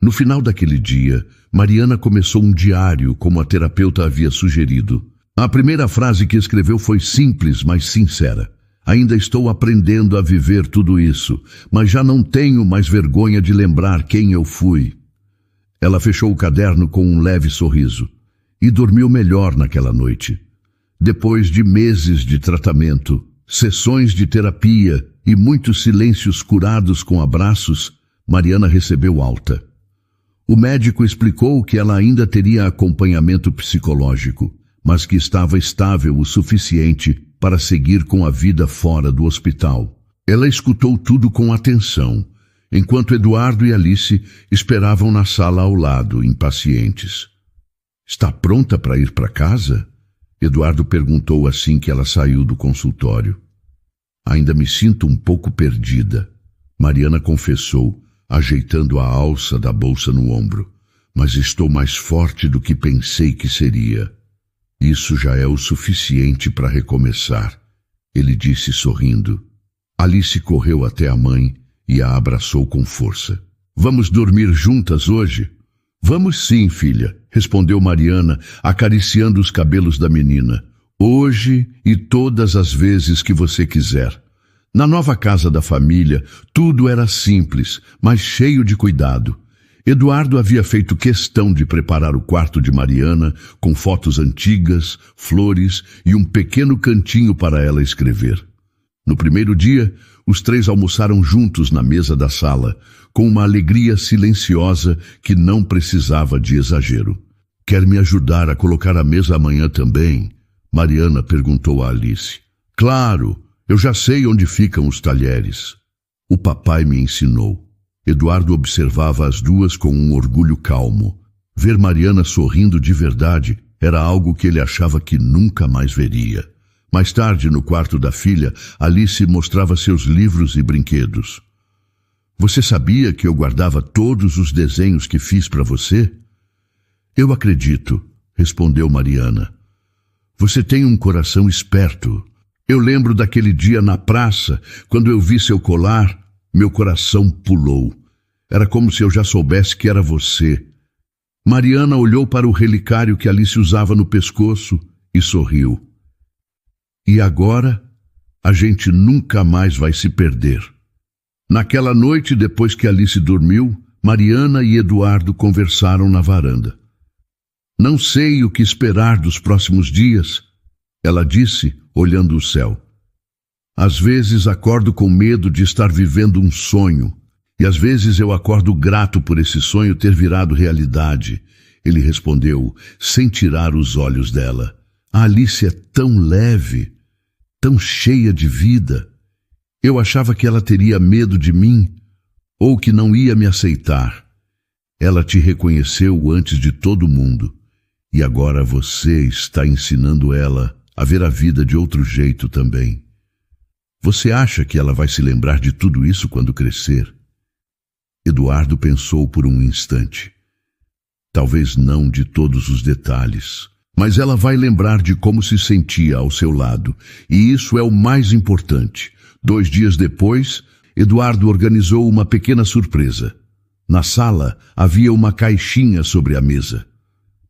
No final daquele dia, Mariana começou um diário, como a terapeuta havia sugerido. A primeira frase que escreveu foi simples, mas sincera. Ainda estou aprendendo a viver tudo isso, mas já não tenho mais vergonha de lembrar quem eu fui. Ela fechou o caderno com um leve sorriso e dormiu melhor naquela noite. Depois de meses de tratamento, sessões de terapia e muitos silêncios curados com abraços, Mariana recebeu alta. O médico explicou que ela ainda teria acompanhamento psicológico, mas que estava estável o suficiente para seguir com a vida fora do hospital. Ela escutou tudo com atenção, enquanto Eduardo e Alice esperavam na sala ao lado, impacientes. Está pronta para ir para casa? Eduardo perguntou assim que ela saiu do consultório. Ainda me sinto um pouco perdida, Mariana confessou, ajeitando a alça da bolsa no ombro. Mas estou mais forte do que pensei que seria. Isso já é o suficiente para recomeçar, ele disse sorrindo. Alice correu até a mãe e a abraçou com força. Vamos dormir juntas hoje? Vamos sim, filha, respondeu Mariana, acariciando os cabelos da menina. Hoje e todas as vezes que você quiser. Na nova casa da família, tudo era simples, mas cheio de cuidado. Eduardo havia feito questão de preparar o quarto de Mariana com fotos antigas, flores e um pequeno cantinho para ela escrever. No primeiro dia, os três almoçaram juntos na mesa da sala, com uma alegria silenciosa que não precisava de exagero. Quer me ajudar a colocar a mesa amanhã também? Mariana perguntou a Alice. Claro, eu já sei onde ficam os talheres. O papai me ensinou. Eduardo observava as duas com um orgulho calmo. Ver Mariana sorrindo de verdade era algo que ele achava que nunca mais veria. Mais tarde, no quarto da filha, Alice mostrava seus livros e brinquedos. Você sabia que eu guardava todos os desenhos que fiz para você? Eu acredito, respondeu Mariana. Você tem um coração esperto. Eu lembro daquele dia na praça, quando eu vi seu colar. Meu coração pulou. Era como se eu já soubesse que era você. Mariana olhou para o relicário que Alice usava no pescoço e sorriu. E agora, a gente nunca mais vai se perder. Naquela noite, depois que Alice dormiu, Mariana e Eduardo conversaram na varanda. Não sei o que esperar dos próximos dias, ela disse, olhando o céu. Às vezes acordo com medo de estar vivendo um sonho, e às vezes eu acordo grato por esse sonho ter virado realidade. Ele respondeu, sem tirar os olhos dela. A Alice é tão leve, tão cheia de vida. Eu achava que ela teria medo de mim, ou que não ia me aceitar. Ela te reconheceu antes de todo mundo, e agora você está ensinando ela a ver a vida de outro jeito também. Você acha que ela vai se lembrar de tudo isso quando crescer? Eduardo pensou por um instante. Talvez não de todos os detalhes, mas ela vai lembrar de como se sentia ao seu lado, e isso é o mais importante. 2 dias depois, Eduardo organizou uma pequena surpresa. Na sala havia uma caixinha sobre a mesa.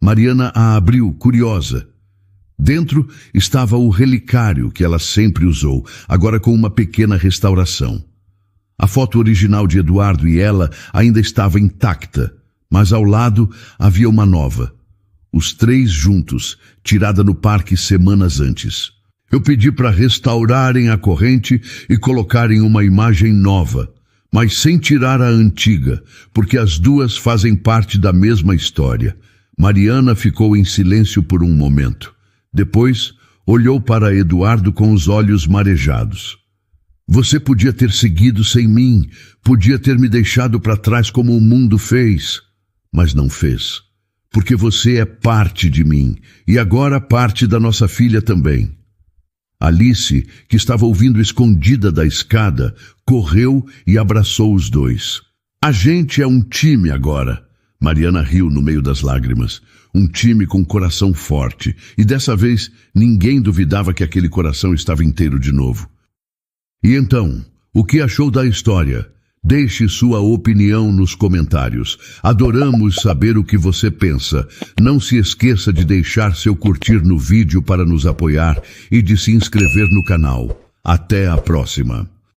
Mariana a abriu, curiosa. Dentro estava o relicário que ela sempre usou, agora com uma pequena restauração. A foto original de Eduardo e ela ainda estava intacta, mas ao lado havia uma nova. Os 3 juntos, tirada no parque semanas antes. Eu pedi para restaurarem a corrente e colocarem uma imagem nova, mas sem tirar a antiga, porque as duas fazem parte da mesma história. Mariana ficou em silêncio por um momento. Depois, olhou para Eduardo com os olhos marejados. Você podia ter seguido sem mim, podia ter me deixado para trás como o mundo fez, mas não fez, porque você é parte de mim e agora parte da nossa filha também. Alice, que estava ouvindo escondida da escada, correu e abraçou os dois. A gente é um time agora. Mariana riu no meio das lágrimas. Um time com coração forte, e dessa vez ninguém duvidava que aquele coração estava inteiro de novo. E então, o que achou da história? Deixe sua opinião nos comentários. Adoramos saber o que você pensa. Não se esqueça de deixar seu curtir no vídeo para nos apoiar e de se inscrever no canal. Até a próxima!